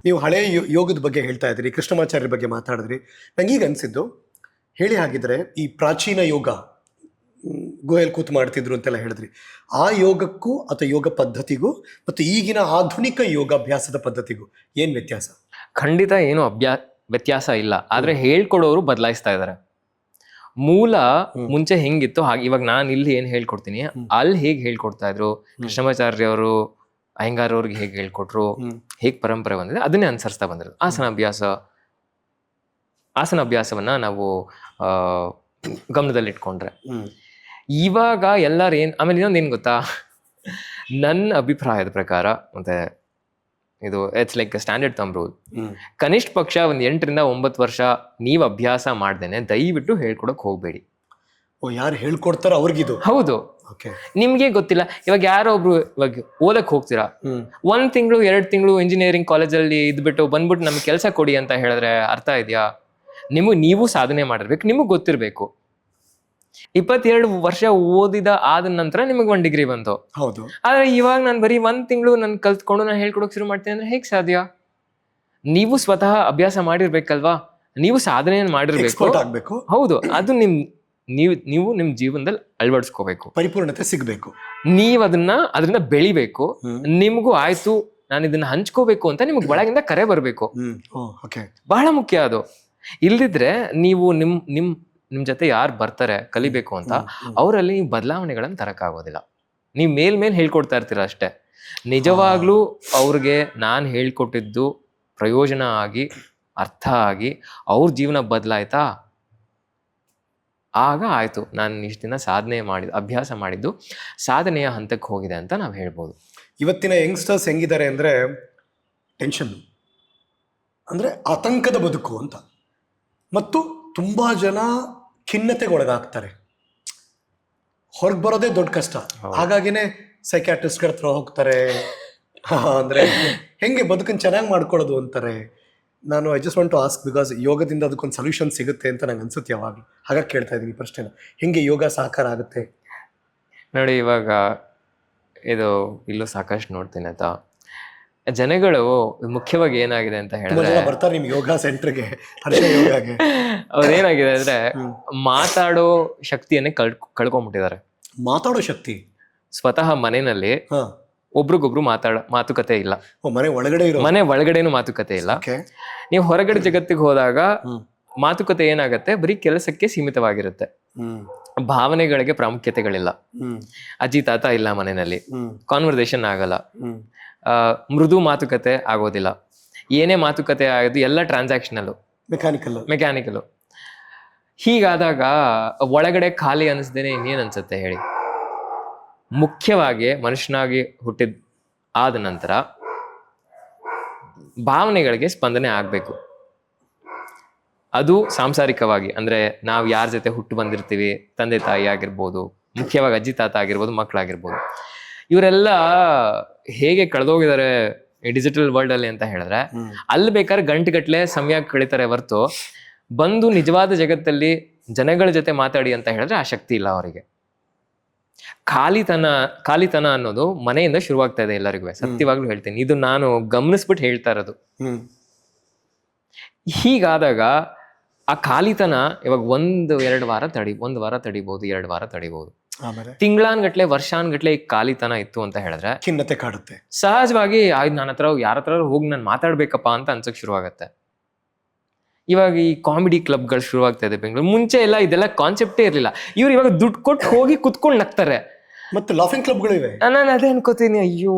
ನೀವು ಹಳೆ ಯೋಗದ ಬಗ್ಗೆ ಹೇಳ್ತಾ ಇದ್ರಿ, ಕೃಷ್ಣಮಾಚಾರ್ಯರ ಬಗ್ಗೆ ಮಾತಾಡಿದ್ರಿ. ನಂಗೀಗ ಅನ್ಸಿದ್ದು, ಹೇಳಿ ಹಾಗಿದ್ರೆ ಈ ಪ್ರಾಚೀನ ಯೋಗ ಗುಹೆಯಲ್ಲಿ ಕೂತು ಮಾಡ್ತಿದ್ರು ಅಂತೆಲ್ಲ ಹೇಳಿದ್ರಿ, ಆ ಯೋಗಕ್ಕೂ ಅಥವಾ ಯೋಗ ಪದ್ಧತಿಗೂ ಮತ್ತು ಈಗಿನ ಆಧುನಿಕ ಯೋಗಾಭ್ಯಾಸದ ಪದ್ಧತಿಗೂ ಏನ್ ವ್ಯತ್ಯಾಸ? ಖಂಡಿತ ಏನು ವ್ಯತ್ಯಾಸ ಇಲ್ಲ, ಆದ್ರೆ ಹೇಳ್ಕೊಡೋರು ಬದಲಾಯಿಸ್ತಾ ಇದಾರೆ. ಮೂಲ ಮುಂಚೆ ಹೆಂಗಿತ್ತು ಹಾಗೆ ಇವಾಗ ನಾನು ಇಲ್ಲಿ ಏನ್ ಹೇಳ್ಕೊಡ್ತೀನಿ ಅಲ್ಲಿ ಹೇಗ್ ಹೇಳ್ಕೊಡ್ತಾ ಇದ್ರು, ಕೃಷ್ಣಮಾಚಾರ್ಯ ಅವರು ಅಯ್ಯಂಗಾರ್ ಅವ್ರಿಗೆ ಹೇಗೆ ಹೇಳ್ಕೊಟ್ರು, ಹೇಗ್ ಪರಂಪರೆ ಬಂದಿದೆ ಅದನ್ನೇ ಅನುಸರಿಸ್ತಾ ಬಂದಿರೋದು. ಆಸನ ಅಭ್ಯಾಸವನ್ನ ನಾವು ಗಮನದಲ್ಲಿಟ್ಕೊಂಡ್ರೆ ಇವಾಗ ಎಲ್ಲಾರು ಆಮೇಲೆ ಇನ್ನೊಂದು ಏನ್ ಗೊತ್ತಾ, ನನ್ನ ಅಭಿಪ್ರಾಯದ ಪ್ರಕಾರ, ಮತ್ತೆ ಇದು it's like standard thumb rule, ಕನಿಷ್ಠ ಪಕ್ಷ 8 ರಿಂದ 9 ವರ್ಷ ನೀವು ಅಭ್ಯಾಸ ಮಾಡ್ದೇನೆ ದಯವಿಟ್ಟು ಹೇಳ್ಕೊಡಕ್ ಹೋಗ್ಬೇಡಿ. ಯಾರು ಹೇಳ್ಕೊಡ್ತಾರ ಅವ್ರಿಗಿದು ಹೌದು. ನಿಮ್ಗೆ ಗೊತ್ತಿಲ್ಲ, ಇವಾಗ ಯಾರೋ ಒಬ್ರು ಇವಾಗ ಓದಕ್ ಹೋಗ್ತೀರಾ, 1 ತಿಂಗಳು 2 ತಿಂಗಳು ಇಂಜಿನಿಯರಿಂಗ್ ಕಾಲೇಜಲ್ಲಿ ಇದ್ಬಿಟ್ಟು ಬಂದ್ಬಿಟ್ಟು ನಮ್ಗೆ ಕೆಲಸ ಕೊಡಿ ಅಂತ ಹೇಳಿದ್ರೆ ಅರ್ಥ ಇದೆಯಾ? ನೀವು ಸಾಧನೆ ಮಾಡಿರ್ಬೇಕು, ನಿಮಗ್ ಗೊತ್ತಿರ್ಬೇಕು. 22 ವರ್ಷ ಓದಿದ ಆದ ನಂತರ ನಿಮಗೆ 1 ಡಿಗ್ರಿ ಬಂತು. ಹೌದು. ಆದ್ರೆ ಇವಾಗ ನಾನು ಬರೀ 1 ತಿಂಗಳು ನಾನು ಕಲ್ತ್ಕೊಂಡು ನಾನು ಹೇಳ್ಕೊಡಕ್ ಶುರು ಮಾಡ್ತೇನೆ ಅಂದ್ರೆ ಹೇಗ್ ಸಾಧ್ಯ? ನೀವು ಸ್ವತಃ ಅಭ್ಯಾಸ ಮಾಡಿರ್ಬೇಕಲ್ವಾ, ನೀವು ಸಾಧನೆಯನ್ನು ಮಾಡಿರ್ಬೇಕು. ಹೌದು, ಅದು ನೀವು ನಿಮ್ ಜೀವನದಲ್ಲಿ ಅಳವಡಿಸ್ಕೋಬೇಕು, ಪರಿಪೂರ್ಣತೆ ಸಿಗ್ಬೇಕು, ನೀವ್ ಅದರಿಂದ ಬೆಳಿಬೇಕು. ನಿಮ್ಗೂ ಆಯ್ತು ನಾನು ಇದನ್ನ ಹಂಚ್ಕೋಬೇಕು ಅಂತ ನಿಮ್ಗೆ ಒಳಗಿಂದ ಕರೆ ಬರ್ಬೇಕು. ಬಹಳ ಮುಖ್ಯ ಅದು. ಇಲ್ದಿದ್ರೆ ನೀವು ನಿಮ್ ಜೊತೆ ಯಾರು ಬರ್ತಾರೆ ಕಲಿಬೇಕು ಅಂತ ಅವರಲ್ಲಿ ನೀವು ಬದಲಾವಣೆಗಳನ್ನ ತರಕ್ಕಾಗೋದಿಲ್ಲ. ನೀವ್ ಮೇಲ್ ಹೇಳ್ಕೊಡ್ತಾ ಇರ್ತೀರ ಅಷ್ಟೇ. ನಿಜವಾಗ್ಲೂ ಅವ್ರಿಗೆ ನಾನ್ ಹೇಳ್ಕೊಟ್ಟಿದ್ದು ಪ್ರಯೋಜನ ಆಗಿ ಅರ್ಥ ಆಗಿ ಅವ್ರ ಜೀವನ ಬದಲಾಯ್ತಾ, ಆಗ ಆಯ್ತು ನಾನು ಇಷ್ಟು ದಿನ ಅಭ್ಯಾಸ ಮಾಡಿದ್ದು ಸಾಧನೆಯ ಹಂತಕ್ಕೆ ಹೋಗಿದೆ ಅಂತ ನಾವು ಹೇಳ್ಬೋದು. ಇವತ್ತಿನ ಯಂಗ್ಸ್ಟರ್ಸ್ ಹೆಂಗಿದ್ದಾರೆ ಅಂದ್ರೆ ಟೆನ್ಷನ್, ಅಂದ್ರೆ ಆತಂಕದ ಬದುಕು ಅಂತ, ಮತ್ತು ತುಂಬಾ ಜನ ಖಿನ್ನತೆಗೊಳಗಾಗ್ತಾರೆ. ಹೊರಗೆ ಬರೋದೇ ದೊಡ್ಡ ಕಷ್ಟ. ಹಾಗಾಗಿನೇ ಸೈಕ್ಯಾಟ್ರಿಸ್ಟ್ಗಳ ಹತ್ರ ಹೋಗ್ತಾರೆ. ಅಂದ್ರೆ ಹೆಂಗೆ ಬದುಕನ್ನು ಚೆನ್ನಾಗಿ ಮಾಡ್ಕೊಳ್ಳೋದು ಅಂತಾರೆ. ನಾನು I just want to ask, because ಯೋಗದಿಂದ ಅದಕ್ಕೊಂದು ಸೊಲ್ಯೂಷನ್ ಸಿಗುತ್ತೆ ಅಂತ ನಂಗೆ ಅನ್ಸುತ್ತೆ ಯಾವಾಗಲೂ. ಹಾಗಾಗಿ ಕೇಳ್ತಾ ಇದ್ದೀನಿ ಪ್ರಶ್ನೆನ, ಹೆಂಗೆ ಯೋಗ ಸಹಕಾರ ಆಗುತ್ತೆ ನೋಡಿ. ಇವಾಗ ಇದು ಇಲ್ಲೂ ಸಾಕಷ್ಟು ನೋಡ್ತೀನಿ ಆಯ್ತಾ, ಜನಗಳು ಮುಖ್ಯವಾಗಿ ಏನಾಗಿದೆ ಅಂತ ಹೇಳಿದ್ರೆ ಬರ್ತಾರೆ ನಿಮ್ ಯೋಗ ಸೆಂಟರ್ಗೆ, ಯೋಗಗೆ. ಅವ್ರೇನಾಗಿದೆ ಅಂದ್ರೆ ಮಾತಾಡೋ ಶಕ್ತಿಯನ್ನೇ ಕಳ್ಕೊಂಡ್ಬಿಟ್ಟಿದ್ದಾರೆ. ಮಾತಾಡೋ ಶಕ್ತಿ ಸ್ವತಃ ಮನೆಯಲ್ಲಿ ಒಬ್ರಿಗೊಬ್ರು ಮಾತುಕತೆ ಇಲ್ಲ. ಮನೆ ಒಳಗಡೆನು ಮಾತುಕತೆ ಇಲ್ಲ. ನೀವು ಹೊರಗಡೆ ಜಗತ್ತಿಗೆ ಹೋದಾಗ ಮಾತುಕತೆ ಏನಾಗತ್ತೆ, ಬರೀ ಕೆಲಸಕ್ಕೆ ಸೀಮಿತವಾಗಿರುತ್ತೆ. ಭಾವನೆಗಳಿಗೆ ಪ್ರಾಮುಖ್ಯತೆಗಳಿಲ್ಲ. ಅಜ್ಜಿ ತಾತ ಇಲ್ಲ ಮನೆಯಲ್ಲಿ, ಕಾನ್ವರ್ಸೇಷನ್ ಆಗಲ್ಲ, ಮೃದು ಮಾತುಕತೆ ಆಗೋದಿಲ್ಲ. ಏನೇ ಮಾತುಕತೆ ಆಗೋದು ಎಲ್ಲ ಟ್ರಾನ್ಸಾಕ್ಷನಲ್, ಮೆಕ್ಯಾನಿಕಲ್. ಹೀಗಾದಾಗ ಒಳಗಡೆ ಖಾಲಿ ಅನಿಸ್ದೇನೆ ಇನ್ನೇನ್ ಅನ್ಸುತ್ತೆ ಹೇಳಿ? ಮುಖ್ಯವಾಗಿ ಮನುಷ್ಯನಾಗಿ ಆದ ನಂತರ ಭಾವನೆಗಳಿಗೆ ಸ್ಪಂದನೆ ಆಗ್ಬೇಕು. ಅದು ಸಾಂಸಾರಿಕವಾಗಿ, ಅಂದ್ರೆ ನಾವು ಯಾರ ಜೊತೆ ಹುಟ್ಟು ಬಂದಿರ್ತೀವಿ, ತಂದೆ ತಾಯಿ ಆಗಿರ್ಬೋದು, ಮುಖ್ಯವಾಗಿ ಅಜ್ಜಿ ತಾತ ಆಗಿರ್ಬೋದು, ಮಕ್ಕಳಾಗಿರ್ಬೋದು, ಇವರೆಲ್ಲ ಹೇಗೆ ಕಳೆದೋಗಿದ್ದಾರೆ ಈ ಡಿಜಿಟಲ್ ವರ್ಲ್ಡ್ ಅಲ್ಲಿ ಅಂತ ಹೇಳಿದ್ರೆ, ಅಲ್ಲಿ ಬೇಕಾದ್ರೆ ಗಂಟೆಗಟ್ಲೆ ಸಮಯ ಕಳೀತಾರೆ ಹೊರ್ತು ಬಂದು ನಿಜವಾದ ಜಗತ್ತಲ್ಲಿ ಜನಗಳ ಜೊತೆ ಮಾತಾಡಿ ಅಂತ ಹೇಳಿದ್ರೆ ಆ ಶಕ್ತಿ ಇಲ್ಲ ಅವರಿಗೆ. ಖಾಲಿತನ ಅನ್ನೋದು ಮನೆಯಿಂದ ಶುರುವಾಗ್ತಾ ಇದೆ ಎಲ್ಲರಿಗೂ. ಸತ್ಯವಾಗ್ಲೂ ಹೇಳ್ತೀನಿ, ಇದು ನಾನು ಗಮನಿಸ್ಬಿಟ್ಟು ಹೇಳ್ತಾ ಇರೋದು. ಹೀಗಾದಾಗ ಆ ಖಾಲಿತನ ಇವಾಗ 1-2 ವಾರ ಒಂದು ವಾರ ತಡಿಬಹುದು, 2 ವಾರ ತಡಿಬಹುದು. ತಿಂಗಳಾನ್ಗಟ್ಲೆ ವರ್ಷಾನ್ಗಟ್ಲೆ ಈ ಖಾಲಿತನ ಇತ್ತು ಅಂತ ಹೇಳಿದ್ರೆ ಖಿನ್ನತೆ ಕಾಡುತ್ತೆ. ಸಹಜವಾಗಿ ನನ್ನ ಹತ್ರ ಯಾರ ಹತ್ರ ಹೋಗಿ ನಾನು ಮಾತಾಡ್ಬೇಕಪ್ಪ ಅಂತ ಅನ್ಸಕ್ ಶುರುವಾಗತ್ತೆ. ಇವಾಗ ಈ ಕಾಮಿಡಿ ಕ್ಲಬ್ಗಳು ಶುರುವಾಗ್ತಾ ಇದೆ ಬೆಂಗಳೂರು. ಮುಂಚೆ ಎಲ್ಲ ಇದೆಲ್ಲ ಕಾನ್ಸೆಪ್ಟೇ ಇರ್ಲಿಲ್ಲ. ಇವ್ರು ಇವಾಗ ದುಡ್ಡು ಕೊಟ್ಟು ಹೋಗಿ ಕುತ್ಕೊಂಡು ನಗ್ತಾರೆ. ಮತ್ತೆ ಲಾಫಿಂಗ್ ಕ್ಲಬ್ಗಳು ಇವೆ. ನಾನು ಅದೇ ಅನ್ಕೋತೀನಿ, ಅಯ್ಯೋ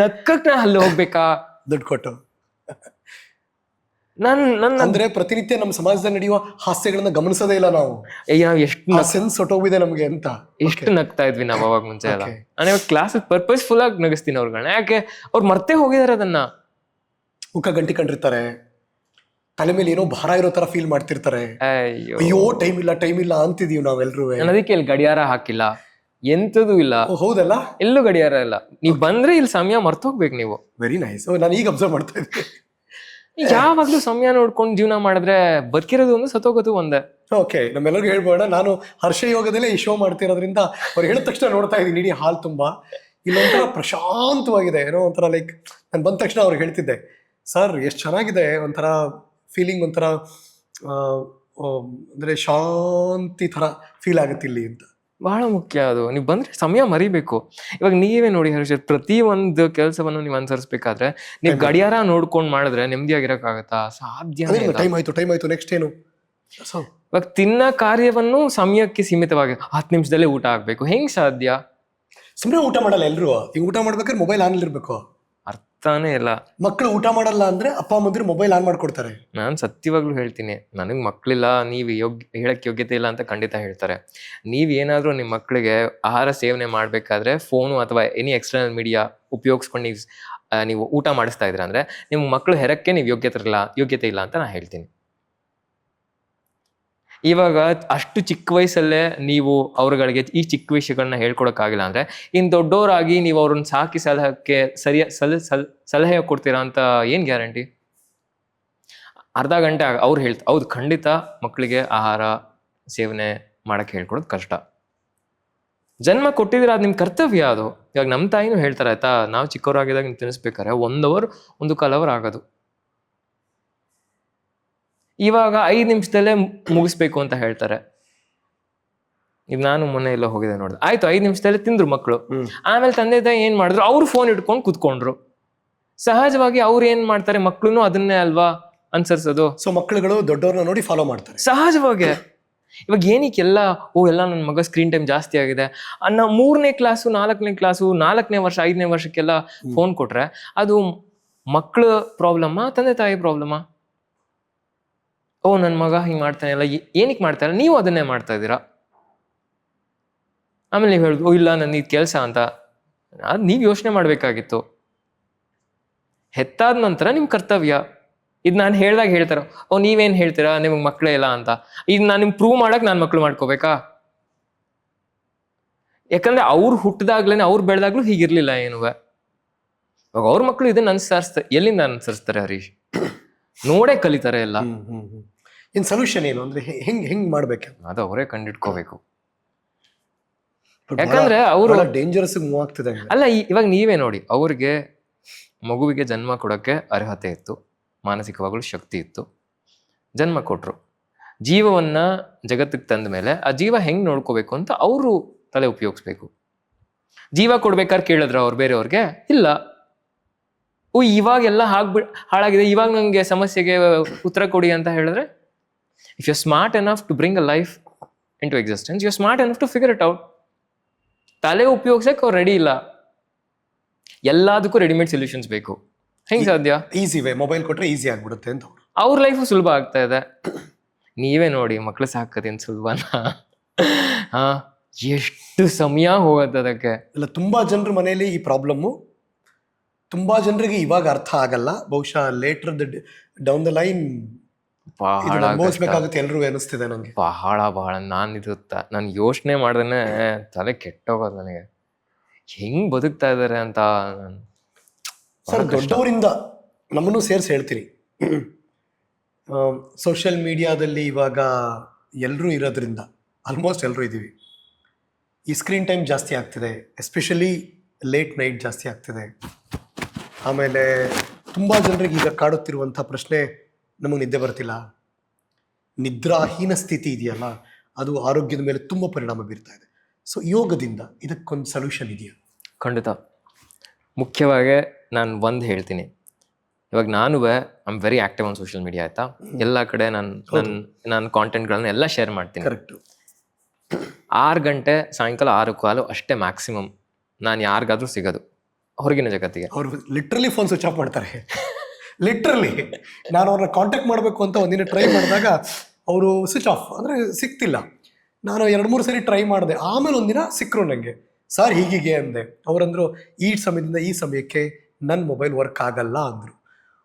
ನಕ್ಕಕ್ ನಾ ಅಲ್ಲಿ ಹೋಗ್ಬೇಕಾ ದುಡ್ಡು ಕೊಟ್ಟು? ಅಂದ್ರೆ ಪ್ರತಿನಿತ್ಯ ನಮ್ಮ ಸಮಾಜದಲ್ಲಿ ನಡೆಯುವ ಹಾಸ್ಯಗಳನ್ನ ಗಮನಿಸೋದೇ ಇಲ್ಲ ನಾವು. ಎಷ್ಟು ಸೆನ್ಸ್ ಹೊಟ್ಟೋಗಿದೆ ನಮ್ಗೆ ಅಂತ. ಎಷ್ಟು ನಗ್ತಾ ಇದ್ವಿ ನಾವು ಅವಾಗ ಮುಂಚೆ ಎಲ್ಲ. ನಾನು ಇವಾಗ ಕ್ಲಾಸ್ ಪರ್ಪಸ್ಫುಲ್ ಆಗಿ ನಗಿಸ್ತೀನಿ ಅವ್ರಗಳನ್ನ. ಯಾಕೆ ಅವ್ರು ಮರ್ತೇ ಹೋಗಿದಾರೆ ಅದನ್ನ. ಮುಖ ಗಂಟಿಕೊಂಡಿರ್ತಾರೆ, ತಲೆ ಮೇಲೆ ಏನೋ ಭಾರ ಇರೋ ತರ ಫೀಲ್ ಮಾಡ್ತಿರ್ತಾರೆ. ಅಯ್ಯೋ ಟೈಮ್ ಇಲ್ಲ ಅಂತಿದೀವಿ ನಾವೆಲ್ರೂ. ಅದಕ್ಕೆ ಇಲ್ಲಿ ಗಡಿಯಾರ ಹಾಕಿಲ್ಲ, ಎಂತದೂ ಇಲ್ಲ. ಹೌದಲ್ಲ, ಎಲ್ಲೂ ಗಡಿಯಾರ ಇಲ್ಲ. ನೀವ್ ಬಂದ್ರೆ ಇಲ್ಲಿ ಸಮಯ ಮರ್ತೋಗ್ಬೇಕು ನೀವು. Very nice. ನಾನು ಈಗ ಅಬ್ಸರ್ವ್ ಮಾಡ್ತಾ ಇದ್ದೆ, ಯಾವಾಗ್ಲೂ ಸಮಯ ನೋಡ್ಕೊಂಡು ಜೀವನ ಮಾಡಿದ್ರೆ ಬದುಕಿರೋದು ಒಂದು, ಸತ್ತೋಗೋದು ಒಂದೇ. ಓಕೆ, ನಮ್ಮೆಲ್ಲರಿಗೂ ಹೇಳ್ಬೋಣ. ನಾನು ಹರ್ಷ ಯೋಗದಲ್ಲೇ ಈ ಶೋ ಮಾಡ್ತಿರೋದ್ರಿಂದ ಅವ್ರು ಹೇಳಿದ ತಕ್ಷಣ ನೋಡ್ತಾ ಇದ್ದೀನಿ ಇಡೀ ಹಾಲ್ ತುಂಬಾ. ಇಲ್ಲೊಂಥರ ಪ್ರಶಾಂತವಾಗಿದೆ, ಏನೋ ಒಂಥರ ಲೈಕ್ ನಾನು ಬಂದ ತಕ್ಷಣ ಅವ್ರಿಗೆ ಹೇಳ್ತಿದ್ದೆ, ಸರ್ ಎಷ್ಟು ಚೆನ್ನಾಗಿದೆ, ಒಂಥರ ಫೀಲಿಂಗ್, ಒಂಥರ ಆ, ಅಂದ್ರೆ ಶಾಂತಿ ಥರ ಫೀಲ್ ಆಗುತ್ತೆ ಇಲ್ಲಿ ಅಂತ. ಬಹಳ ಮುಖ್ಯ ಅದು. ನೀವು ಬಂದ್ರೆ ಸಮಯ ಮರಿಬೇಕು. ಇವಾಗ ನೀವೇ ನೋಡಿ ಹರ್ಷದ್, ಪ್ರತಿ ಒಂದು ಕೆಲಸವನ್ನು ನೀವು ಅನುಸರಿಸ್ಬೇಕಾದ್ರೆ ನೀವು ಗಡಿಯಾರ ನೋಡ್ಕೊಂಡು ಮಾಡಿದ್ರೆ ನೆಮ್ಮದಿಯಾಗಿರಕ್ಕಾಗತ್ತಾ? ಸಾಧ್ಯ. ಟೈಮ್ ಆಯ್ತು ನೆಕ್ಸ್ಟ್ ಏನು? ಇವಾಗ ತಿನ್ನ ಕಾರ್ಯವನ್ನು ಸಮಯಕ್ಕೆ ಸೀಮಿತವಾಗಿ 10 ನಿಮಿಷದಲ್ಲೇ ಊಟ ಆಗ್ಬೇಕು, ಹೆಂಗ್ ಸಾಧ್ಯ? ಸುಮ್ಮನೆ ಊಟ ಮಾಡಲ್ಲ ಎಲ್ರು. ಈಗ ಊಟ ಮಾಡ್ಬೇಕಾದ್ರೆ ಮೊಬೈಲ್ ಆನ್ ಇರ್ಬೇಕು. ಅರ್ಥನೇ ಇಲ್ಲ. ಮಕ್ಕಳು ಊಟ ಮಾಡಲ್ಲ ಅಂದ್ರೆ ಅಪ್ಪ ಅಮ್ಮಂದಿರು ಮೊಬೈಲ್ ಆನ್ ಮಾಡ್ಕೊಡ್ತಾರೆ. ನಾನು ಸತ್ಯವಾಗ್ಲೂ ಹೇಳ್ತೀನಿ, ನನಗೆ ಮಕ್ಕಳಿಲ್ಲ, ನೀವು ಹೇಳಕ್ ಯೋಗ್ಯತೆ ಇಲ್ಲ ಅಂತ ಖಂಡಿತ ಹೇಳ್ತಾರೆ. ನೀವ್ ಏನಾದ್ರೂ ನಿಮ್ಮ ಮಕ್ಕಳಿಗೆ ಆಹಾರ ಸೇವನೆ ಮಾಡ್ಬೇಕಾದ್ರೆ ಫೋನು ಅಥವಾ ಎನಿ ಎಕ್ಸ್ಟರ್ನಲ್ ಮೀಡಿಯಾ ಉಪಯೋಗಿಸ್ಕೊಂಡು ನೀವು ಊಟ ಮಾಡಿಸ್ತಾ ಇದ್ರ ಅಂದ್ರೆ ನಿಮ್ಮ ಮಕ್ಕಳು ಹೆರಕ್ಕೆ ನೀವು ಯೋಗ್ಯತೆ ಇಲ್ಲ ಅಂತ ನಾನು ಹೇಳ್ತೀನಿ. ಇವಾಗ ಅಷ್ಟು ಚಿಕ್ಕ ವಯಸ್ಸಲ್ಲೇ ನೀವು ಅವ್ರಗಳಿಗೆ ಈ ಚಿಕ್ಕ ವಿಷಯಗಳನ್ನ ಹೇಳ್ಕೊಡಕ್ಕಾಗಿಲ್ಲ ಅಂದ್ರೆ ಇನ್ ದೊಡ್ಡವರಾಗಿ ನೀವು ಅವ್ರನ್ನ ಸಾಕಿ ಸಲಹಕ್ಕೆ ಸಲಹೆ ಕೊಡ್ತೀರಾ ಅಂತ ಏನ್ ಗ್ಯಾರಂಟಿ? ಅರ್ಧ ಗಂಟೆ ಅವ್ರು ಹೌದು, ಖಂಡಿತ ಮಕ್ಕಳಿಗೆ ಆಹಾರ ಸೇವನೆ ಮಾಡಕ್ಕೆ ಹೇಳ್ಕೊಡೋದು ಕಷ್ಟ. ಜನ್ಮ ಕೊಟ್ಟಿದ್ರೆ ಅದು ನಿಮ್ ಕರ್ತವ್ಯ. ಅದು ಇವಾಗ ನಮ್ಮ ತಾಯಿನೂ ಹೇಳ್ತಾರೆ ಆಯ್ತಾ, ನಾವು ಚಿಕ್ಕವರಾಗಿದ್ದಾಗ ನೀವು ತಿನ್ನಿಸ್ಬೇಕಾರೆ 1 ಅವರ್ 1/4 ಅವರ್ ಆಗೋದು. ಇವಾಗ 5 ನಿಮಿಷದಲ್ಲೇ ಮುಗಿಸ್ಬೇಕು ಅಂತ ಹೇಳ್ತಾರೆ. ಈಗ ನಾನು ಮೊನ್ನೆ ಎಲ್ಲ ಹೋಗಿದೆ ನೋಡಿದೆ, ಆಯ್ತು 5 ನಿಮಿಷದಲ್ಲೇ ತಿಂದ್ರು ಮಕ್ಕಳು. ಆಮೇಲೆ ತಂದೆ ತಾಯಿ ಏನ್ ಮಾಡಿದ್ರು, ಅವ್ರು ಫೋನ್ ಇಟ್ಕೊಂಡು ಕುತ್ಕೊಂಡ್ರು. ಸಹಜವಾಗಿ ಅವ್ರು ಏನ್ ಮಾಡ್ತಾರೆ, ಮಕ್ಳುನು ಅದನ್ನೇ ಅಲ್ವಾ ಅನ್ಸರ್ಸೋದು. ಸೊ ಮಕ್ಕಳುಗಳು ದೊಡ್ಡವ್ರನ್ನ ನೋಡಿ ಫಾಲೋ ಮಾಡ್ತಾರೆ ಸಹಜವಾಗಿ. ಇವಾಗ ಏನಕ್ಕೆಲ್ಲ ಎಲ್ಲ ನನ್ನ ಮಗ ಸ್ಕ್ರೀನ್ ಟೈಮ್ ಜಾಸ್ತಿ ಆಗಿದೆ ಅನ್ನೋ 3ನೇ ಕ್ಲಾಸು 4ನೇ ಕ್ಲಾಸು 4ನೇ ವರ್ಷ 5ನೇ ವರ್ಷಕ್ಕೆಲ್ಲ ಫೋನ್ ಕೊಟ್ರೆ ಅದು ಮಕ್ಕಳ ಪ್ರಾಬ್ಲಮ್ಮಾ ತಂದೆ ತಾಯಿ ಪ್ರಾಬ್ಲಮ್ಮಾ? ನನ್ನ ಮಗ ಹಿಂಗ್ ಮಾಡ್ತಾನೆ ಅಲ್ಲ, ಏನಕ್ಕೆ ಮಾಡ್ತಾನೆ, ನೀವು ಅದನ್ನೇ ಮಾಡ್ತಾ ಇದ್ದೀರಾ. ಆಮೇಲೆ ನೀವು ಹೇಳುದು ಇಲ್ಲ ನನ್ನ ಇದು ಕೆಲಸ ಅಂತ. ಅದು ನೀವು ಯೋಚನೆ ಮಾಡ್ಬೇಕಾಗಿತ್ತು. ಹೆತ್ತಾದ ನಂತರ ನಿಮ್ ಕರ್ತವ್ಯ. ಇದು ನಾನು ಹೇಳ್ದಾಗ ಹೇಳ್ತಾರ, ನೀವೇನ್ ಹೇಳ್ತೀರಾ ನಿಮ್ಗೆ ಮಕ್ಕಳೇ ಇಲ್ಲ ಅಂತ. ಈಗ ನಾನು ನಿಮ್ಗೆ ಪ್ರೂವ್ ಮಾಡಕ್ ನಾನು ಮಕ್ಳು ಮಾಡ್ಕೋಬೇಕಾ? ಯಾಕಂದ್ರೆ ಅವ್ರು ಹುಟ್ಟಿದಾಗ್ಲೇನೆ ಅವ್ರು ಬೆಳೆದಾಗ್ಲೂ ಹೀಗಿರ್ಲಿಲ್ಲ ಏನುವೆ. ಇವಾಗ ಅವ್ರ ಮಕ್ಳು ಇದನ್ನ ಎಲ್ಲಿಂದ ಅನುಸರಿಸ್ತಾರೆ ಹರೀಶ್? ನೋಡೇ ಕಲಿತಾರೆ ಎಲ್ಲ. ಇನ್ ಸೊಲ್ಯೂಷನ್ ಏನು ಅಂದ್ರೆ ಹೆಂಗ್ ಮಾಡ್ಬೇಕು? ಅದು ಅವರೇ ಕಂಡಿಡ್ಕೋಬೇಕು. ಯಾಕಂದ್ರೆ ಅವರು ಡೇಂಜರಸ್ ಮೂವ್ ಆಗ್ತಿದೆ. ಅಲ್ಲ, ಇವಾಗ ನೀವೇ ನೋಡಿ, ಅವ್ರಿಗೆ ಮಗುವಿಗೆ ಜನ್ಮ ಕೊಡೋಕ್ಕೆ ಅರ್ಹತೆ ಇತ್ತು, ಮಾನಸಿಕವಾಗಲೂ ಶಕ್ತಿ ಇತ್ತು, ಜನ್ಮ ಕೊಟ್ರು. ಜೀವವನ್ನ ಜಗತ್ತಿಗೆ ತಂದ ಮೇಲೆ ಆ ಜೀವ ಹೆಂಗ್ ನೋಡ್ಕೋಬೇಕು ಅಂತ ಅವರು ತಲೆ ಉಪಯೋಗಿಸ್ಬೇಕು. ಜೀವ ಕೊಡ್ಬೇಕಾದ್ರೆ ಕೇಳಿದ್ರ ಅವ್ರು ಬೇರೆಯವ್ರಿಗೆ? ಇಲ್ಲ. ಇವಾಗೆಲ್ಲ ಹಾಳಾಗಿದೆ, ಇವಾಗ ನಂಗೆ ಸಮಸ್ಯೆಗೆ ಉತ್ತರ ಕೊಡಿ ಅಂತ ಹೇಳಿದ್ರೆ, if you smart enough to bring a life into existence, you smart enough to figure it out. ತಲೆ ಉಪಯೋಗಿಸಕ್ಕೆ ಅವ್ರು ರೆಡಿ ಇಲ್ಲ. ಎಲ್ಲದಕ್ಕೂ ರೆಡಿಮೇಡ್ ಸೊಲ್ಯೂಷನ್ಸ್ ಬೇಕು. ಹೆಂಗ್ ಸಾಧ್ಯ? ಈಸಿ ವೇ, ಮೊಬೈಲ್ ಕೊಟ್ರೆ ಈಸಿ ಆಗ್ಬಿಡುತ್ತೆ ಅಂತ ಅವ್ರ ಲೈಫು ಸುಲಭ ಆಗ್ತಾ ಇದೆ. ನೀವೇ ನೋಡಿ, ಮಕ್ಳು ಸಾಕದೇನು ಸುಲಭನಾ? ಎಷ್ಟು ಸಮಯ ಹೋಗುತ್ತೆ ಅದಕ್ಕೆ. ಇಲ್ಲ, ತುಂಬಾ ಜನರ ಮನೆಯಲ್ಲಿ ಈ ಪ್ರಾಬ್ಲಮ್ಮು ತುಂಬಾ ಜನರಿಗೆ ಇವಾಗ ಅರ್ಥ ಆಗಲ್ಲ. ಬಹುಶಃ ಲೇಟರ್ ಡೌನ್ ದ ಲೈನ್ ಅನುಭವಿಸ್ಬೇಕಾಗುತ್ತೆ ಎಲ್ರಿಗೂ ಅನಿಸ್ತಿದೆ ನಂಗೆ. ಬಹಳ ನಾನು ಯೋಚನೆ ಮಾಡ್ದೇನೆ ತಲೆ ಕೆಟ್ಟೋಗೋದು ನನಗೆ. ಹೆಂಗ್ ಬದುಕ್ತಾ ಇದಾರೆ ಅಂತ. ಸರ್, ದೊಡ್ಡವರಿಂದ ನಮ್ಮನ್ನು ಸೇರಿಸಿ ಹೇಳ್ತೀನಿ. ಸೋಷಿಯಲ್ ಮೀಡಿಯಾದಲ್ಲಿ ಇವಾಗ ಎಲ್ಲರೂ ಇರೋದ್ರಿಂದ, ಆಲ್ಮೋಸ್ಟ್ ಎಲ್ಲರೂ ಇದ್ದೀವಿ, ಈ ಸ್ಕ್ರೀನ್ ಟೈಮ್ ಜಾಸ್ತಿ ಆಗ್ತಿದೆ. ಎಸ್ಪೆಷಲಿ ಲೇಟ್ ನೈಟ್ ಜಾಸ್ತಿ ಆಗ್ತಿದೆ. ಆಮೇಲೆ ತುಂಬ ಜನರಿಗೆ ಈಗ ಕಾಡುತ್ತಿರುವಂಥ ಪ್ರಶ್ನೆ, ನಮಗೆ ನಿದ್ದೆ ಬರ್ತಿಲ್ಲ. ನಿದ್ರಾಹೀನ ಸ್ಥಿತಿ ಇದೆಯಲ್ಲ, ಅದು ಆರೋಗ್ಯದ ಮೇಲೆ ತುಂಬ ಪರಿಣಾಮ ಬೀರ್ತಾ ಇದೆ. ಸೊ ಯೋಗದಿಂದ ಇದಕ್ಕೊಂದು ಸೊಲ್ಯೂಷನ್ ಇದೆಯಾ? ಖಂಡಿತ. ಮುಖ್ಯವಾಗಿ ನಾನು ಹೇಳ್ತೀನಿ, ಇವಾಗ ನಾನು I am very active on social media. ಆಯ್ತಾ, ಎಲ್ಲ ಕಡೆ ನಾನು ಕಾಂಟೆಂಟ್ಗಳನ್ನ ಎಲ್ಲ ಶೇರ್ ಮಾಡ್ತೀನಿ. ಕರೆಕ್ಟು. 6 ಗಂಟೆ ಸಾಯಂಕಾಲ 6:15 ಅಷ್ಟೇ ಮ್ಯಾಕ್ಸಿಮಮ್ ನಾನು ಯಾರಿಗಾದ್ರೂ ಸಿಗೋದು ಹೊರಗಿನ ಜಗತ್ತಿಗೆ. ಅವರು ಲಿಟ್ರಲಿ ಫೋನ್ ಸ್ವಿಚ್ ಆಫ್ ಮಾಡ್ತಾರೆ. ಲಿಟ್ರಲಿ ನಾನು ಅವ್ರನ್ನ ಕಾಂಟ್ಯಾಕ್ಟ್ ಮಾಡಬೇಕು ಅಂತ ಒಂದಿನ ಟ್ರೈ ಮಾಡಿದಾಗ ಅವರು ಸ್ವಿಚ್ ಆಫ್, ಅಂದರೆ ಸಿಕ್ತಿಲ್ಲ. ನಾನು 2-3 ಸರಿ ಟ್ರೈ ಮಾಡಿದೆ. ಆಮೇಲೆ ಒಂದಿನ ಸಿಕ್ಕರು ನನಗೆ, ಸರ್ ಹೀಗೆ ಅಂದೆ. ಅವರಂದರು, ಈ ಸಮಯದಿಂದ ಈ ಸಮಯಕ್ಕೆ ನನ್ನ ಮೊಬೈಲ್ ವರ್ಕ್ ಆಗಲ್ಲ ಅಂದರು.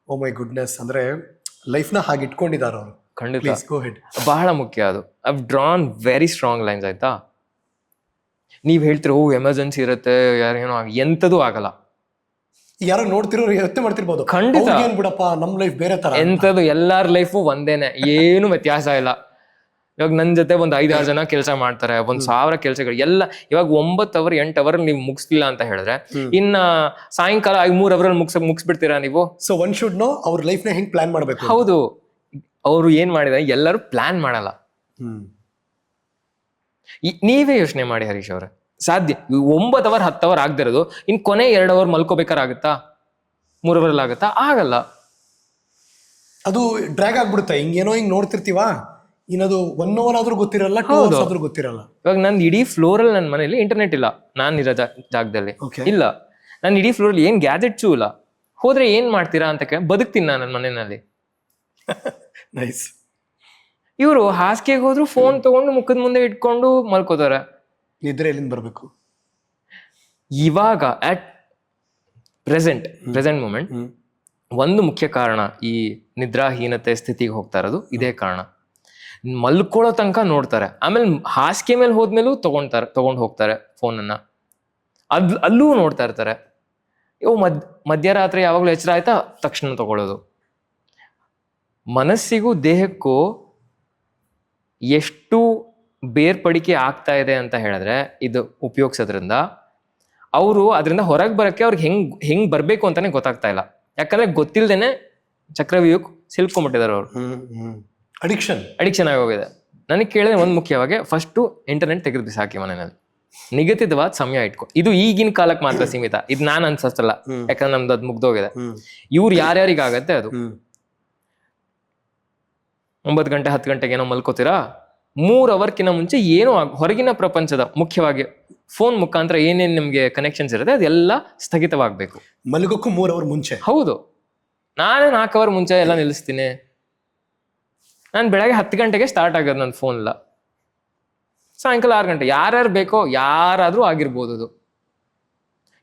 ಓ ಮೈ ಗುಡ್ನೆಸ್, ಅಂದರೆ ಲೈಫ್ನ ಹಾಗೆ ಇಟ್ಕೊಂಡಿದ್ದಾರೆ ಅವರು. ಖಂಡಿತ. ಗೋ ಹೆಡ್. ಬಹಳ ಮುಖ್ಯ ಅದು. I drawn very strong lines. ಆಯ್ತಾ, ನೀವ್ ಹೇಳ್ತೀರ ಎಮರ್ಜೆನ್ಸಿ ಇರುತ್ತೆ, ಯಾರೇನೋ ಎಂತದೂ ಆಗಲ್ಲ. ಯಾರೋ ನೋಡ್ತಿರೋರು ಯೋಚನೆ ಮಾಡ್ತಿರ್ಬೋದು, ಖಂಡಿತ ಏನ್ ಬಿಡಪ್ಪ, ನಮ್ ಲೈಫ್ ಬೇರೆ ತರ. ಎಂತದು, ಎಲ್ಲಾರ ಲೈಫು ಒಂದೇನೆ, ಏನು ವ್ಯತ್ಯಾಸ ಇಲ್ಲ. ಇವಾಗ ನನ್ನ ಜೊತೆ ಒಂದು 5-6 ಜನ ಕೆಲಸ ಮಾಡ್ತಾರೆ, 1,000 ಕೆಲಸಗಳು ಎಲ್ಲ. ಇವಾಗ 9 ಅವರ್ 8 ಅವರ್ ನೀವು ಮುಗಿಸ್ಲಿಲ್ಲ ಅಂತ ಹೇಳಿದ್ರೆ ಇನ್ನ ಸಾಯಂಕಾಲ 3 ಅವರಲ್ಲಿ ಮುಗಿಸ್ಬಿಡ್ತೀರಾ ನೀವು? ಸೊ ಒನ್ ಶುಡ್ ನೋ ಅವ್ರ ಲೈಫ್ ನ ಹೆಂಗ್ ಪ್ಲಾನ್ ಮಾಡ್ಬೇಕು. ಹೌದು, ಅವರು ಏನ್ ಮಾಡಿದ್ರೆ ಎಲ್ಲರೂ ಪ್ಲಾನ್ ಮಾಡಲ್ಲ. ನೀವೇ ಯೋಚನೆ ಮಾಡಿ ಹರೀಶ್ ಅವ್ರೆ, ಸಾಧ್ಯ 9 ಅವರ್ 10 ಅವರ್ ಆಗದಿರೋದು ಇನ್ ಕೊನೆ 2 ಅವರ್ ಮಲ್ಕೋಬೇಕಾಗುತ್ತಾ? 3 ಅವರಲ್ಲಿ ಆಗುತ್ತಾ? ಆಗಲ್ಲ. ಅದು ಡ್ರ್ಯಾಗ್ ಆಗ್ಬಿಡುತ್ತೆ. ಹಿಂಗೇನೋ ಹಿಂಗ್ ನೋಡ್ತಿರ್ತೀವಾ, ಇನ್ನದು 1 ಅವರ್ ಆದ್ರೂ ಗೊತ್ತಿರಲ್ಲ, 2 ಅವರ್ಸ್ ಆದ್ರೂ ಗೊತ್ತಿರಲ್ಲ. ಇವಾಗ ನಂದು ಇಡೀ ಫ್ಲೋರಲ್ಲಿ ನನ್ನ ಮನೇಲಿ ಇಂಟರ್ನೆಟ್ ಇಲ್ಲ, ನಾನು ಇರೋ ಜಾಗದಲ್ಲಿ ಇಲ್ಲ. ನನ್ನ ಇಡೀ ಫ್ಲೋರಲ್ಲಿ ಏನ್ ಗ್ಯಾಜೆಟ್ಸು ಇಲ್ಲ. ಹೋದ್ರೆ ಏನ್ ಮಾಡ್ತೀರಾ ಅಂತ ಬದುಕ್ತೀನಿ ನಾನು ನನ್ನ ಮನೆಯಲ್ಲಿ. ನೈಸ್. ಇವರು ಹಾಸಿಗೆಗೆ ಹೋದ್ರು ಫೋನ್ ತಗೊಂಡು ಮುಖದ ಮುಂದೆ ಇಟ್ಕೊಂಡು ಮಲ್ಕೋತಾರೆ. ನಿದ್ರೆ ಎಲ್ಲಿಂದ ಬರ್ಬೇಕು? ಇವಾಗ ಅಟ್ ಪ್ರೆಸೆಂಟ್ ಮೂಮೆಂಟ್ ಒಂದು ಮುಖ್ಯ ಕಾರಣ ಈ ನಿದ್ರಾಹೀನತೆ ಸ್ಥಿತಿಗೆ ಹೋಗ್ತಾ ಇರೋದು ಇದೇ ಕಾರಣ. ಮಲ್ಕೊಳ್ಳೋ ತನಕ ನೋಡ್ತಾರೆ, ಆಮೇಲೆ ಹಾಸಿಗೆ ಮೇಲೆ ಹೋದ್ಮೇಲೂ ತಗೊಂಡು ಹೋಗ್ತಾರೆ ಫೋನನ್ನ. ಅಲ್ಲೂ ನೋಡ್ತಾ ಇರ್ತಾರೆ. ಇವು ಮಧ್ಯರಾತ್ರಿ ಯಾವಾಗಲೂ ಎಚ್ಚರ ಆಯ್ತಾ ತಕ್ಷಣ ತಗೊಳ್ಳೋದು. ಮನಸ್ಸಿಗೂ ದೇಹಕ್ಕೂ ಎಷ್ಟು ಬೇರ್ಪಡಿಕೆ ಆಗ್ತಾ ಇದೆ ಅಂತ ಹೇಳಿದ್ರೆ ಇದು ಉಪಯೋಗಿಸೋದ್ರಿಂದ ಅವರು ಅದರಿಂದ ಹೊರಗೆ ಬರೋಕ್ಕೆ ಅವ್ರಿಗೆ ಹೆಂಗ್ ಬರ್ಬೇಕು ಅಂತಾನೆ ಗೊತ್ತಾಗ್ತಾ ಇಲ್ಲ. ಯಾಕಂದ್ರೆ ಗೊತ್ತಿಲ್ದೇನೆ ಚಕ್ರವ್ಯೂಹಕ್ಕೆ ಸಿಲ್ಕೊಂಡ್ಬಿಟ್ಟಿದ್ದಾರೆ ಅವರು. ಅಡಿಕ್ಷನ್ ಆಗೋಗಿದೆ. ನನಗೆ ಕೇಳಿದ್ರೆ ಒಂದು ಮುಖ್ಯವಾಗಿ ಫಸ್ಟು ಇಂಟರ್ನೆಟ್ ತೆಗೆದು ಬಿಸಾಕಿ ಮನೆಯಲ್ಲಿ. ನಿಗದಿತವಾದ ಸಮಯ ಇಟ್ಕೊ. ಇದು ಈಗಿನ ಕಾಲಕ್ಕೆ ಮಾತ್ರ ಸೀಮಿತ. ಇದು ನಾನು ಅನ್ಸಲ್ಲ, ಯಾಕಂದ್ರೆ ನಮ್ದು ಅದು ಮುಗ್ದೋಗಿದೆ. ಇವ್ರು ಯಾರ್ಯಾರಿಗಾಗತ್ತೆ ಅದು 9 ಗಂಟೆ 10 ಗಂಟೆಗೆ ಏನೋ ಮಲ್ಕೋತೀರಾ, 3 ಅವರ್ಕಿನ್ನ ಮುಂಚೆ ಏನೋ ಹೊರಗಿನ ಪ್ರಪಂಚದ ಮುಖ್ಯವಾಗಿ ಫೋನ್ ಮುಖಾಂತರ ಏನೇನು ನಿಮ್ಗೆ ಕನೆಕ್ಷನ್ಸ್ ಇರುತ್ತೆ ಅದೆಲ್ಲ ಸ್ಥಗಿತವಾಗಬೇಕು. ಮಲಗೋಕ್ಕೂ 3 ಅವರ್ ಮುಂಚೆ. ಹೌದು, ನಾನೇ 4 ಅವರ್ ಮುಂಚೆ ಎಲ್ಲ ನಿಲ್ಲಿಸ್ತೀನಿ. ನಾನು ಬೆಳಗ್ಗೆ 10 ಗಂಟೆಗೆ ಸ್ಟಾರ್ಟ್ ಆಗೋದು ನನ್ನ ಫೋನ್ ಎಲ್ಲ, ಸಾಯಂಕಾಲ 6 ಗಂಟೆ. ಯಾರ್ಯಾರು ಬೇಕೋ ಯಾರಾದ್ರೂ ಆಗಿರ್ಬೋದು ಅದು.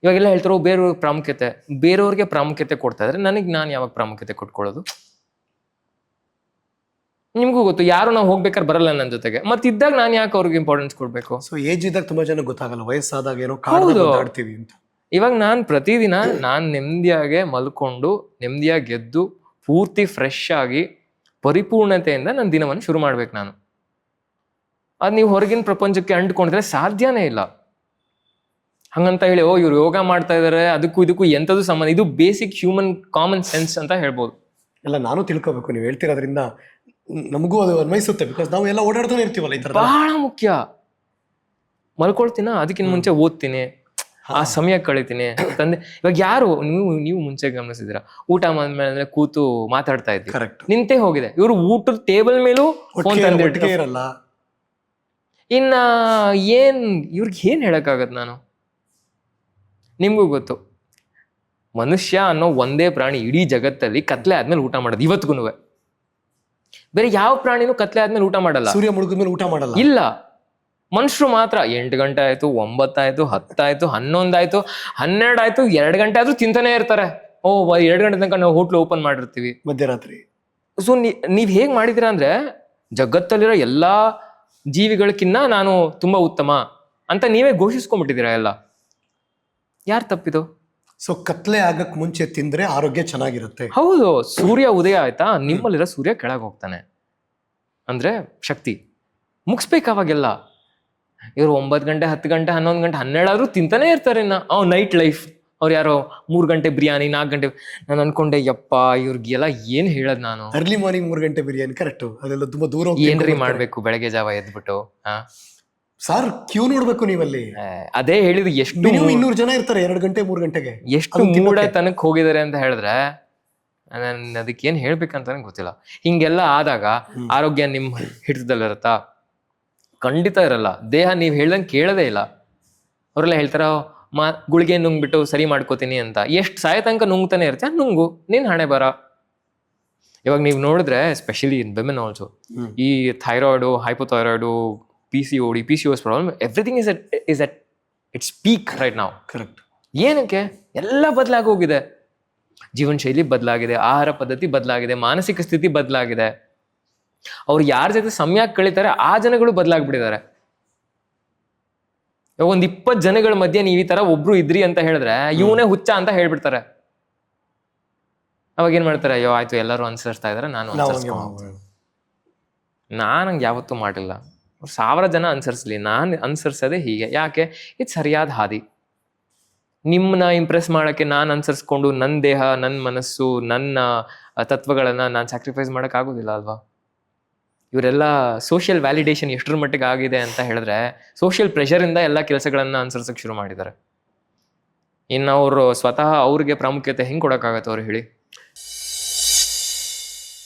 ಇವಾಗೆಲ್ಲ ಹೇಳ್ತಾರೋ ಬೇರೆಯವ್ರಿಗೆ ಪ್ರಾಮುಖ್ಯತೆ ಕೊಡ್ತಾ ಇದ್ರೆ ನಾನು ಯಾವಾಗ ಪ್ರಾಮುಖ್ಯತೆ ಕೊಟ್ಕೊಳ್ಳೋದು? ನಿಮ್ಗೂ ಗೊತ್ತು, ಯಾರು ನಾವು ಹೋಗ್ಬೇಕಾದ್ರೆ ಬರಲ್ಲ ನನ್ನ ಜೊತೆಗೆ, ಮತ್ತೆ ಇದ್ದಾಗ ನಾನು ಯಾಕೆ ಅವ್ರಿಗೆ ಇಂಪಾರ್ಟೆನ್ಸ್ ಕೊಡ್ಬೇಕು? ಸೊ ಏಜ್ ಇದ್ದಾಗ ತುಂಬಾ ಜನ ಗೊತ್ತಾಗಲ್ಲ, ವಯಸ್ಸಾದಾಗ ಏನೋ ಕಾಡ್ತೀವಿ ಅಂತ. ಇವಾಗ ನಾನು ಪ್ರತಿದಿನ ನೆಮ್ಮದಿಯಾಗೆ ಮಲ್ಕೊಂಡು ನೆಮ್ಮದಿಯಾಗಿ ಎದ್ದು ಪೂರ್ತಿ ಫ್ರೆಶ್ ಆಗಿ ಪರಿಪೂರ್ಣತೆಯಿಂದ ನನ್ನ ದಿನವನ್ನು ಶುರು ಮಾಡ್ಬೇಕು ನಾನು. ಅದು ನೀವು ಹೊರಗಿನ ಪ್ರಪಂಚಕ್ಕೆ ಅಂಟ್ಕೊಂಡಿದ್ರೆ ಸಾಧ್ಯನೇ ಇಲ್ಲ. ಹಂಗಂತ ಹೇಳಿ ಇವ್ರು ಯೋಗ ಮಾಡ್ತಾ ಇದಾರೆ ಅದಕ್ಕೂ ಇದಕ್ಕೂ ಎಂಥದ್ದು ಸಂಬಂಧ? ಇದು ಬೇಸಿಕ್ ಹ್ಯೂಮನ್ ಕಾಮನ್ ಸೆನ್ಸ್ ಅಂತ ಹೇಳ್ಬೋದು. ಎಲ್ಲ ನಾನು ತಿಳ್ಕೊಬೇಕು, ನೀವು ಹೇಳ್ತಿರೋದ್ರಿಂದ ನಮಗೂ ಅದು ಅನ್ವಯಿಸುತ್ತೆ. ಬಿಕಾಸ್ ನಾವು ಎಲ್ಲ ಓಡಾಡ್ತಾನೆ ಇರ್ತೀವಲ್ಲ, ಈ ತರ ಬಹಳ ಮುಖ್ಯ. ಮಲ್ಕೊಳ್ತೀನ, ಅದಕ್ಕಿಂತ ಮುಂಚೆ ಓದ್ತೀನಿ, ಆ ಸಮಯ ಕಳಿತೀನಿ ತಂದೆ. ಇವಾಗ ಯಾರು ನೀವು ಮುಂಚೆ ಗಮನಿಸಿದಿರ, ಊಟ ಮಾಡಿದ್ಮೇಲೆ ಕೂತು ಮಾತಾಡ್ತಾ ಇದ್ವಿ, ನಿಂತೇ ಹೋಗಿದೆ. ಇವರು ಊಟದ ಟೇಬಲ್ ಮೇಲೂ ಫೋನ್ ತಂದಿರಲ್ಲ. ಇನ್ನ ಇವ್ರಿಗೆ ಏನ್ ಹೇಳಕ್ಕಾಗತ್ ನಾನು? ನಿಮ್ಗೂ ಗೊತ್ತು, ಮನುಷ್ಯ ಅನ್ನೋ ಒಂದೇ ಪ್ರಾಣಿ ಇಡೀ ಜಗತ್ತಲ್ಲಿ ಕತ್ಲೆ ಆದ್ಮೇಲೆ ಊಟ ಮಾಡೋದು ಇವತ್ತಿಗೂ. ಬೇರೆ ಯಾವ ಪ್ರಾಣಿನೂ ಕತ್ಲೆ ಆದ್ಮೇಲೆ ಊಟ ಮಾಡಲ್ಲ, ಸೂರ್ಯ ಮುಳುಗಿದ್ಮೇಲೆ ಊಟ ಮಾಡಲ್ಲ. ಇಲ್ಲ, ಮನುಷ್ಯರು ಮಾತ್ರ 8 ಗಂಟೆ ಆಯ್ತು, 9 ಆಯ್ತು, 10 ಆಯ್ತು, 11 ಆಯ್ತು, 12 ಆಯ್ತು, 2 ಗಂಟೆ ಆದ್ರೂ ತಿಂತಾನೆ ಇರ್ತಾರೆ. 2 ಗಂಟೆ ತನಕ ನಾವು ಹೋಟ್ಲು ಓಪನ್ ಮಾಡಿರ್ತೀವಿ ಮಧ್ಯರಾತ್ರಿ. ಸೊ ನೀವ್ ಹೇಗ್ ಮಾಡಿದೀರಾ ಅಂದ್ರೆ ಜಗತ್ತಲ್ಲಿರೋ ಎಲ್ಲಾ ಜೀವಿಗಳಕ್ಕಿನ್ನ ನಾನು ತುಂಬಾ ಉತ್ತಮ ಅಂತ ನೀವೇ ಘೋಷಿಸ್ಕೊಂಡ್ಬಿಟ್ಟಿದ್ದೀರಾ ಎಲ್ಲ. ಯಾರು ತಪ್ಪಿದು? ಸೊ ಕತ್ಲೆ ಆಗಕ್ ಮುಂಚೆ ತಿಂದ್ರೆ ಆರೋಗ್ಯ ಚೆನ್ನಾಗಿರುತ್ತೆ. ಹೌದು, ಸೂರ್ಯ ಉದಯ ಆಯ್ತಾ, ನಿಮ್ಮಲ್ಲಿರೋ ಸೂರ್ಯ ಕೆಳಗೆ ಹೋಗ್ತಾನೆ ಅಂದ್ರೆ ಶಕ್ತಿ ಮುಗಿಸ್ಬೇಕು ಅವಾಗೆಲ್ಲ. ಇವ್ರು 9 ಗಂಟೆ 10 ಗಂಟೆ 11 ಗಂಟೆ 12 ಆದ್ರೂ ತಿಂತಾನೆ ಇರ್ತಾರೆ. ನೈಟ್ ಲೈಫ್ ಅವ್ರು ಯಾರೋ 3 ಗಂಟೆ ಬಿರಿಯಾನಿ 4 ಗಂಟೆ. ನಾನು ಅನ್ಕೊಂಡೆ ಯಪ್ಪ ಇವ್ರಿಗೆಲ್ಲ ಏನ್ ಹೇಳದ್ ನಾನು. ಅರ್ಲಿ ಮಾರ್ನಿಂಗ್ 3 ಗಂಟೆ ಬಿರಿಯಾನಿ ಕರೆಕ್ಟ್, ಅದೆಲ್ಲ ತುಂಬಾ ದೂರ ಏನ್ರಿ ಮಾಡ್ಬೇಕು ಬೆಳಗ್ಗೆ ಜಾವ ಎದ್ಬಿಟ್ಟು. ಸರ್ ಕ್ಯೂ ನೋಡ್ಬೇಕು ನೀವಲ್ಲಿ. ಅದೇ ಹೇಳಿದ್ರು, ಎಷ್ಟು 200 ಜನ ಇರ್ತಾರೆ 2 ಗಂಟೆ 3 ಗಂಟೆಗೆ. ಎಷ್ಟು ಮೂಡ ತನಕ್ ಹೋಗಿದ್ದಾರೆ ಅಂತ ಹೇಳಿದ್ರೆ ನಾನು ಅದಕ್ಕೇನ್ ಹೇಳ್ಬೇಕಂತಾನೆ ಗೊತ್ತಿಲ್ಲ. ಹಿಂಗೆಲ್ಲ ಆದಾಗ ಆರೋಗ್ಯ ನಿಮ್ ಹಿಡಿತದಲ್ಲಿರುತ್ತಾ? ಖಂಡಿತ ಇರಲ್ಲ. ದೇಹ ನೀವ್ ಹೇಳ್ದಂಗೆ ಕೇಳದೇ ಇಲ್ಲ. ಅವರೆಲ್ಲ ಹೇಳ್ತಾರ ಗುಳಿಗೆ ನುಂಗ್ಬಿಟ್ಟು ಸರಿ ಮಾಡ್ಕೋತೀನಿ ಅಂತ. ಎಷ್ಟು ಸಾಯ ತನಕ ನುಂಗ್ತಾನೆ ಇರ್ತೀಯ, ನುಂಗು, ನಿನ್ ಹಣೆ ಬರ. ಇವಾಗ ನೀವು ನೋಡಿದ್ರೆ ಎಸ್ಪೆಷಲಿ ಇನ್ ವಿಮೆನ್ ಆಲ್ಸೋ, ಈ thyroid, hypothyroid, PCOD, PCOS problem, everything is at its peak right ನಾವು. ಕರೆಕ್ಟ್. ಏನಕ್ಕೆ? ಎಲ್ಲ ಬದಲಾಗಿ ಹೋಗಿದೆ. ಜೀವನ ಶೈಲಿ ಬದಲಾಗಿದೆ, ಆಹಾರ ಪದ್ಧತಿ ಬದಲಾಗಿದೆ, ಮಾನಸಿಕ ಸ್ಥಿತಿ ಬದಲಾಗಿದೆ. ಅವ್ರು ಯಾರ ಜೊತೆ ಸಮಯ ಕಳೀತಾರೆ ಆ ಜನಗಳು ಬದಲಾಗ್ಬಿಟ್ಟಿದ್ದಾರೆ. ಇವಾಗ 20 ಜನಗಳ ಮಧ್ಯೆ ನೀವು ಈ ತರ ಒಬ್ರು ಇದ್ರಿ ಅಂತ ಹೇಳಿದ್ರೆ ಇವನೇ ಹುಚ್ಚ ಅಂತ ಹೇಳ್ಬಿಡ್ತಾರೆ. ಅವಾಗ ಏನ್ ಮಾಡ್ತಾರೆ? ಅಯ್ಯೋ ಆಯ್ತು ಎಲ್ಲರೂ ಅನುಸರಿಸ್ತಾ ಇದಾರೆ, ನಾನು ನಾನು ಹಂಗೆ ಯಾವತ್ತೂ ಮಾಡಿಲ್ಲ. 1000 ಜನ ಅನುಸರಿಸ್ಲಿ, ನಾನು ಅನುಸರಿಸೋದೇ ಹೀಗೆ. ಯಾಕೆ? ಇದು ಸರಿಯಾದ ಹಾದಿ. ನಿಮ್ಮನ್ನ ಇಂಪ್ರೆಸ್ ಮಾಡೋಕ್ಕೆ ನಾನು ಅನುಸರಿಸ್ಕೊಂಡು ನನ್ನ ದೇಹ, ನನ್ನ ಮನಸ್ಸು, ನನ್ನ ತತ್ವಗಳನ್ನು ನಾನು ಸ್ಯಾಕ್ರಿಫೈಸ್ ಮಾಡೋಕ್ಕಾಗೋದಿಲ್ಲ ಅಲ್ವಾ? ಇವರೆಲ್ಲ ಸೋಷಿಯಲ್ ವ್ಯಾಲಿಡೇಷನ್ ಎಷ್ಟರ ಮಟ್ಟಿಗೆ ಆಗಿದೆ ಅಂತ ಹೇಳಿದ್ರೆ, ಸೋಷಿಯಲ್ ಪ್ರೆಷರಿಂದ ಎಲ್ಲ ಕೆಲಸಗಳನ್ನು ಅನುಸರಿಸೋಕೆ ಶುರು ಮಾಡಿದ್ದಾರೆ. ಇನ್ನು ಅವರು ಸ್ವತಃ ಅವ್ರಿಗೆ ಪ್ರಾಮುಖ್ಯತೆ ಹೆಂಗೆ ಕೊಡೋಕ್ಕಾಗತ್ತೆ ಅವ್ರು ಹೇಳಿ?